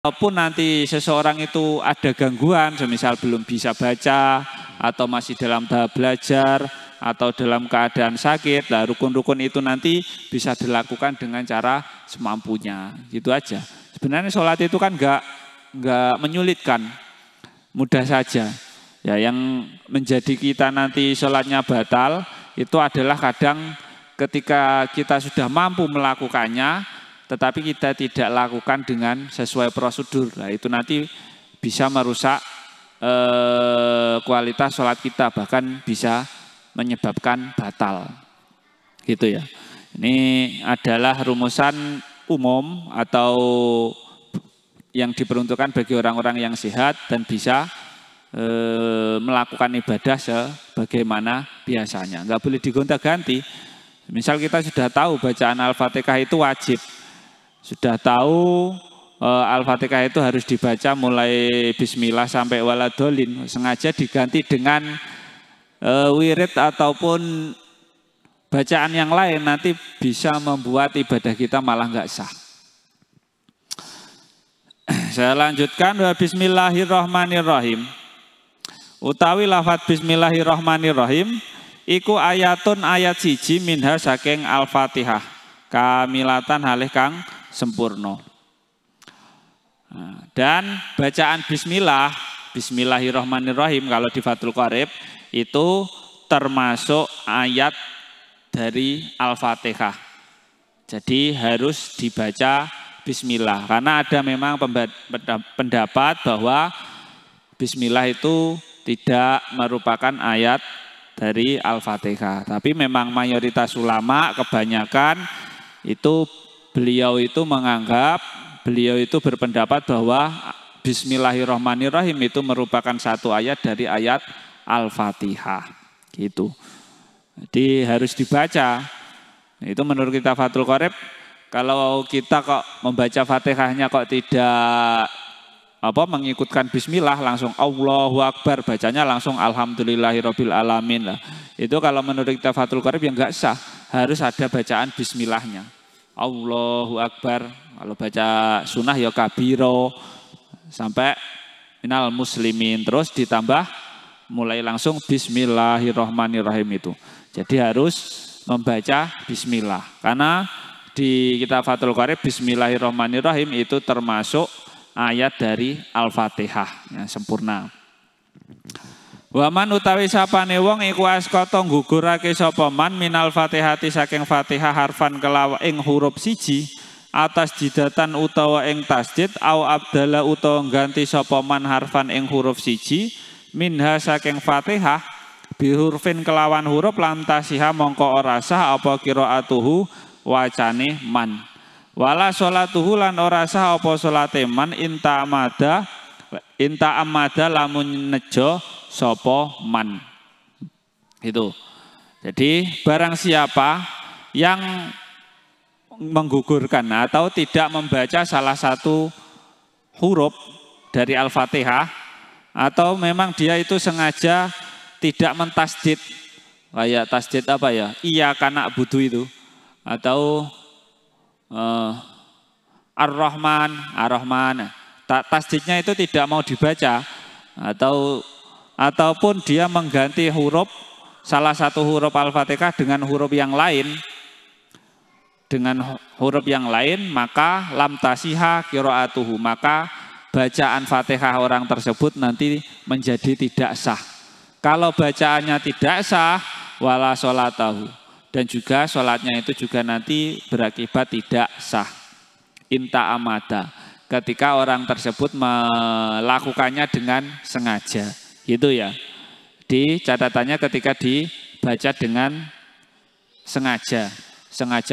Walaupun nanti seseorang itu ada gangguan, semisal belum bisa baca, atau masih dalam tahap belajar, atau dalam keadaan sakit, lah rukun-rukun itu nanti bisa dilakukan dengan cara semampunya, gitu aja. Sebenarnya sholat itu kan nggak menyulitkan, mudah saja. Ya, yang menjadi kita nanti sholatnya batal, itu adalah kadang ketika kita sudah mampu melakukannya, tetapi kita tidak lakukan dengan sesuai prosedur. Nah, itu nanti bisa merusak kualitas sholat kita, bahkan bisa menyebabkan batal. Gitu ya. Ini adalah rumusan umum atau yang diperuntukkan bagi orang-orang yang sehat dan bisa melakukan ibadah sebagaimana biasanya. Enggak boleh digonta-ganti. Misal kita sudah tahu bacaan Al-Fatihah itu wajib. Sudah tahu Al-Fatihah itu harus dibaca mulai bismillah sampai waladolin. Sengaja diganti dengan wirid ataupun bacaan yang lain, nanti bisa membuat ibadah kita malah nggak sah. Saya lanjutkan, bismillahirrahmanirrahim. Utawi lafadz bismillahirrahmanirrahim iku ayatun ayat siji minha saking Al-Fatihah kamilatan halih kang sempurna. Dan bacaan bismillahirrahmanirrahim kalau di Fathul Qorib itu termasuk ayat dari Al-Fatihah. Jadi harus dibaca bismillah. Karena ada memang pendapat bahwa bismillah itu tidak merupakan ayat dari Al-Fatihah. Tapi memang mayoritas ulama kebanyakan itu beliau itu berpendapat bahwa bismillahirrahmanirrahim itu merupakan satu ayat dari ayat Al-Fatihah. Gitu. Jadi harus dibaca. Itu menurut kita Fathul Qorib, kalau kita kok membaca Fatihahnya kok tidak mengikutkan bismillah, langsung Allahu Akbar, bacanya langsung alhamdulillahirabbil alamin lah. Itu kalau menurut kita Fathul Qorib yang enggak sah, harus ada bacaan bismillahnya. Allahu Akbar, kalau baca sunnah ya kabiro sampai minal muslimin, terus ditambah mulai langsung bismillahirrahmanirrahim itu. Jadi harus membaca bismillah. Karena di kitab Fathul Qorib bismillahirrahmanirrahim itu termasuk ayat dari Al-Fatihah yang sempurna. Waman utawi sapane wong iku askata nggugurake sapa man minal Fatihati saking Fatihah harfan kelawa ing huruf siji atas jidatan utawa ing tasdid au abdala utawa ganti sapa man harfan ing huruf siji minha saking Fatihah bihurfin kelawan huruf lam tasiha mongko ora sah apa qiraatuhu wacane man wala sholatuhu lan ora sah apa salate man inta amada lamun nejo sapa man. Itu. Jadi barang siapa yang menggugurkan atau tidak membaca salah satu huruf dari Al-Fatihah atau memang dia itu sengaja tidak mentasdid, kayak tasdid apa ya, iyyaka na'budu itu, atau Ar-Rahman, tasdidnya itu tidak mau dibaca, ataupun dia mengganti huruf salah satu huruf Al-Fatihah dengan huruf yang lain, maka lam tasiha qiraatuhu, maka bacaan Fatihah orang tersebut nanti menjadi tidak sah. Kalau bacaannya tidak sah, wala sholatahu, dan juga sholatnya itu juga nanti berakibat tidak sah. Inta amada, ketika orang tersebut melakukannya dengan sengaja, gitu ya. Di catatannya ketika dibaca dengan sengaja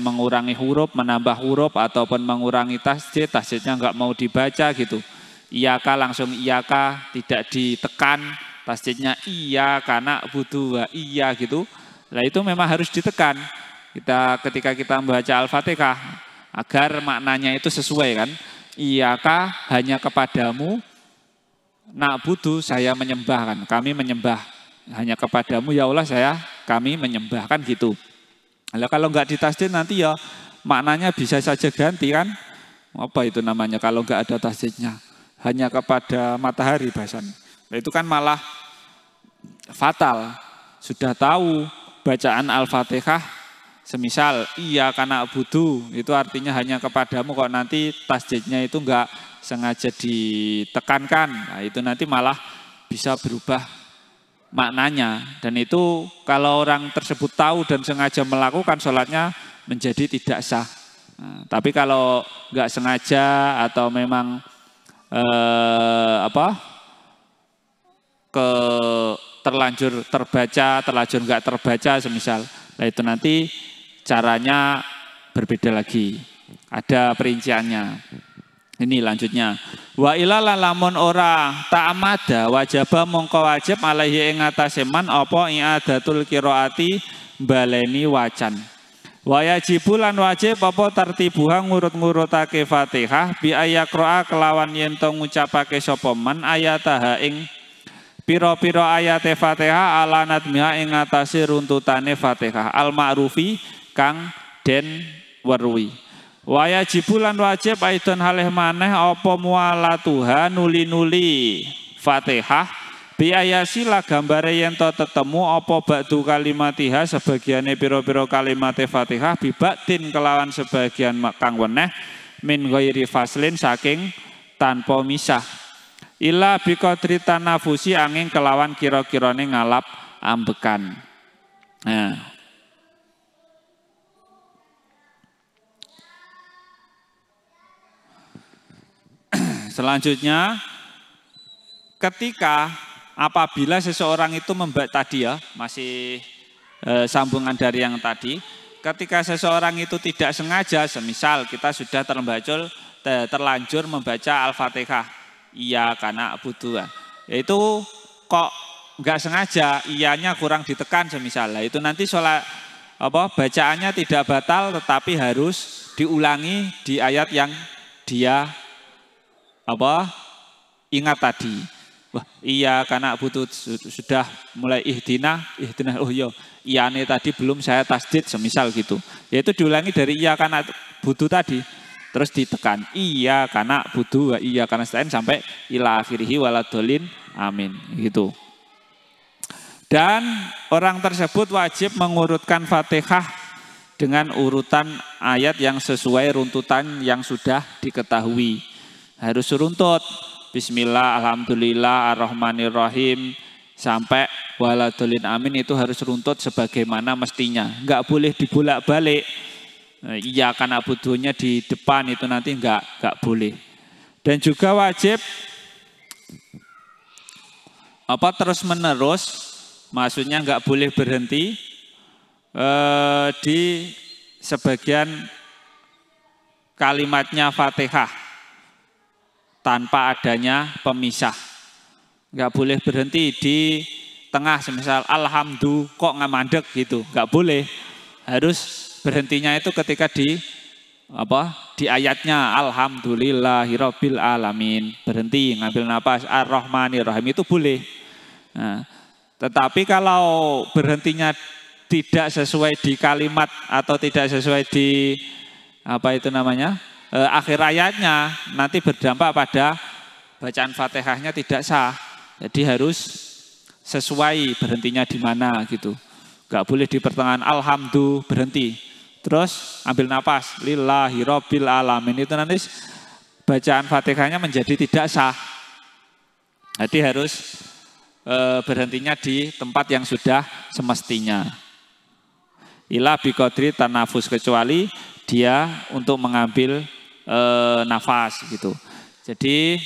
mengurangi huruf, menambah huruf, ataupun mengurangi tasdidnya nggak mau dibaca gitu. Iyaka langsung iyaka, tidak ditekan tasdidnya iyyaka na'budu wa iya gitu. Nah itu memang harus ditekan. Ketika kita membaca Al-Fatihah agar maknanya itu sesuai kan. Iyaka hanya kepadamu, na'budu saya menyembah kan. Kami menyembah hanya kepadamu ya Allah kami menyembah kan gitu. Kalau nggak ditasdid nanti ya maknanya bisa saja ganti kan. Apa itu namanya kalau nggak ada tasdidnya? Hanya kepada matahari bahasanya. Nah, itu kan malah fatal. Sudah tahu bacaan Al-Fatihah, semisal iya karena budu, itu artinya hanya kepadamu, kok nanti tasdidnya itu enggak sengaja ditekankan, nah itu nanti malah bisa berubah maknanya. Dan itu kalau orang tersebut tahu dan sengaja melakukan, sholatnya menjadi tidak sah. Nah, tapi kalau enggak sengaja atau memang terlanjur terbaca, terlanjur enggak terbaca semisal, nah itu nanti caranya berbeda lagi, ada perinciannya. Ini lanjutnya. Wa ilala lamun ora ta'amada wajaba mongko wajib alaihi ing atase man apa i'adatul qiraati baleni wacan. Wa yajibu lan wajib apa tartibuha ngurut-ngurutake Fatihah bi ayaqra kelawan yen to ngucapake sapa man ayataha ing piro-piro ayate Fatihah ala nadmiha ing atase runtutane Fatihah al-ma'rufi kang den weruhi. Wa yajibulan wajib aidon halih maneh apa mualatuha nuli-nuli Fatihah bi ayasila gambare yen to tetemu apa ba'du kalimatiha sebagiane piro-piro kalimate Fatihah bibadin kelawan sebagian kang weneh min ghairi faslin saking tanpa misah. Ila biqadri tanafusi angin kelawan kira-kirane ngalap ambekan. Nah. Selanjutnya ketika apabila seseorang itu membaca tadi ya, masih sambungan dari yang tadi, ketika seseorang itu tidak sengaja, semisal kita sudah terlanjur membaca Al-Fatihah, iya karena butuh, itu kok nggak sengaja, iyanya kurang ditekan semisal, itu nanti sholat bacaannya tidak batal, tetapi harus diulangi di ayat yang dia ingat tadi. Wah, iya karena butuh sudah mulai ihdina, oh iya nih tadi belum saya tasdid semisal gitu, yaitu diulangi dari iya karena butuh tadi. Terus ditekan, iya karena budu, iya karena stain sampai ila akhirihi waladolin, amin. Gitu. Dan orang tersebut wajib mengurutkan Fatihah dengan urutan ayat yang sesuai runtutan yang sudah diketahui. Harus runtut, bismillah, alhamdulillah, ar-rahmanir-rahim, sampai waladolin, amin, itu harus runtut sebagaimana mestinya. Enggak boleh dibolak-balik. Iya karena butuhnya di depan itu nanti enggak boleh. Dan juga wajib terus menerus, maksudnya enggak boleh berhenti di sebagian kalimatnya Fatihah tanpa adanya pemisah. Enggak boleh berhenti di tengah, semisal alhamdulillah kok ngamandek gitu, enggak boleh. Harus berhentinya itu ketika di ayatnya alhamdulillahirabbil alamin, berhenti ngambil napas, ar-rahmanir-rahim, itu boleh. Nah, tetapi kalau berhentinya tidak sesuai di kalimat atau tidak sesuai di akhir ayatnya, nanti berdampak pada bacaan Fatihahnya tidak sah. Jadi harus sesuai berhentinya di mana gitu. Enggak boleh di pertengahan alhamdulillah berhenti. Terus ambil napas, lillahi rabbil alamin, itu nanti bacaan Fatihahnya menjadi tidak sah. Jadi harus berhentinya di tempat yang sudah semestinya. Ila biqadri tanafus, kecuali dia untuk mengambil nafas gitu. Jadi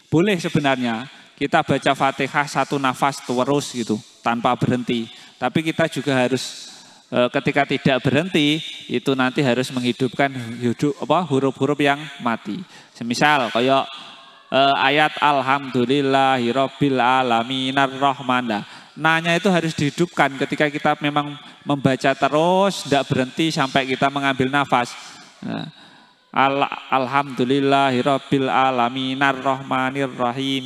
boleh sebenarnya kita baca Fatihah satu nafas terus gitu tanpa berhenti. Tapi kita juga harus ketika tidak berhenti itu nanti harus menghidupkan huruf-huruf yang mati. Semisal kayak ayat alhamdulillahirabbil alamin ar-rahman. Nanya itu harus dihidupkan ketika kita memang membaca terus, tidak berhenti sampai kita mengambil nafas. Alhamdulillahirabbil alamin ar-rahmanir rahim,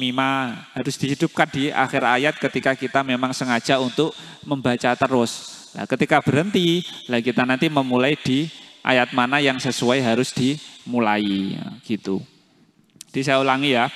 harus dihidupkan di akhir ayat ketika kita memang sengaja untuk membaca terus. Nah, ketika berhenti, kita nanti memulai di ayat mana yang sesuai harus dimulai, gitu. Jadi saya ulangi ya.